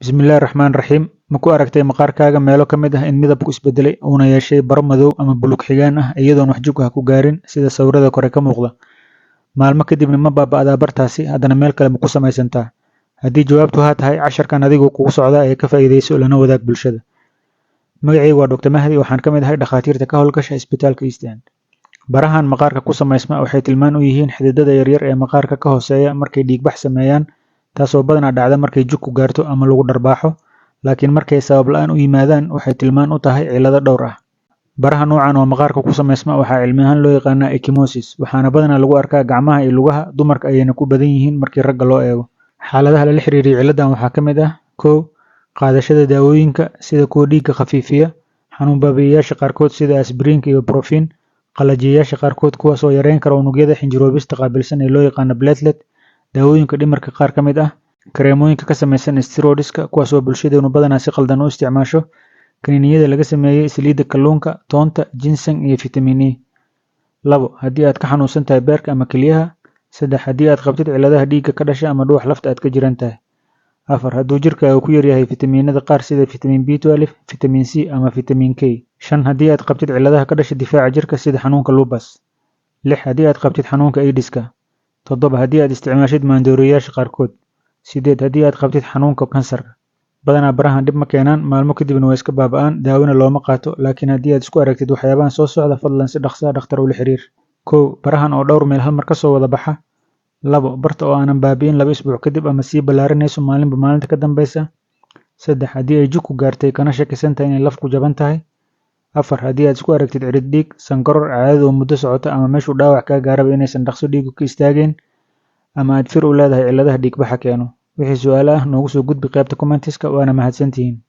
Bismillaahi Raxmaani Raxiim. Ma ku aragtay maqaarkaaga meelo ka mid ah in midabku isbedelay uuna yeeshay baro madow ama buluug xigeen ah iyadoon wax jug ah ku gaarin sida sawirada kore ka muuqda? Maalmo kadibna ma baaba'daa bartaasi haddana meel kale ma ku samaysantaa? Haddii jawaabtu haa tahay, casharkan adigu kugu socda ee ka faa'iidayso lana wadaag bulshada. Magacaygu waa Dr. Mahdi, waxaan ka mid ahay dhakhaatiirta ka howlgasha isbitaalka East End. Barahan maqaarka ku samaysma waxay tilmaan u yihiin xididada yaryar ee maqaarka ka hooseeya markay dhiigbax sameeyaan, taasoo badanaa dhacda markay jug ku gaarto ama lagu dharbaaxo, laakiin markay sabab la'aan u yimaadaan waxay tilmaan u tahay cillado dhowr ah. Baraha noocan oo maqaarka ku samaysma waxaa cilmi ahaan loo yaqaanaa ecchymosis, waxaana badanaa lagu arkaa gacmaha iyo lugaha, dumarka ayayna ku badan yihiin markii ragga loo eego. Xaaladaha lala xiriiriya cilladan waxaa ka mid ah: 1. Qaadashada daawooyinka sida kuwa dhiigga khafiifiya, xanuun baabi'iyeyaasha qaarkood sida aspiriinka iyo ibuprofen, qalajiyeyaasha qaarkood kuwaas oo yareyn kara unugyada xinjiroobista qaabilsan ee loo yaqaano platelet, daawooyinka dhimirka qaar ka mid ah, kareemooyinka ka samaysan steroidska kuwaas oo bulshadeenu badanaa si qaldan u isticmaasho, kaniiniyada laga sameeyey saliidda kalluunka, toonta, ginseng iyo fitamiin E. 2. Haddii aad ka xanuunsan tahay beerka ama kelyaha. 3. Haddii aad qabtid cilladaha dhiigga ka dhasha ama dhuuxa lafta aad ka jiran tahay. 4. Hadduu jirkaaga ku yaryahay fitamiinada qaar sida fitamiin B12, fitamiin C ama fitamiin K. 5. Haddii aad qabtid cilladaha ka dhasha difaaca jirka sida xanuunka lupus. 6. Haddii aad qabtid xanuunka AIDS-ka. 7. Haddii aad isticmaashid maandooriyeyaasha qaarkood. 8. Haddii aad qabtid xanuunka kansarka. Badanaa barahan dhib ma keenaan, maalmo kadibna way iska baaba'aan, daawona looma qaato, laakiin haddii aad isku aragtid waxyaabahan soo socda, fadlan si dhaqso ah dhakhtar ula xiriir. 1. Barahan oo dhowr meel hal mar ka soo wada baxa. 2. Barta oo aanan baabi'in 2 isbuuc kadib ama sii ballaaranayso maalinba maalinta ka dambeysa. 3. Haddii ay jug ku gaartay kana shakisan tahay inay laf ku jaban tahay. 4. Haddii aad isku aragtid cirid dhiig, sankoror, caadada oo muddo socota ama meeshuu dhaawac kaa gaaraba inaysan dhaqso dhiigu ka istaagayn, ama aad fir u leedahay cilladaha dhiigbaxa keeno. Wixii su'aalo ah noogu soo gudbi qaybta comments-ka, waana mahadsantihiin.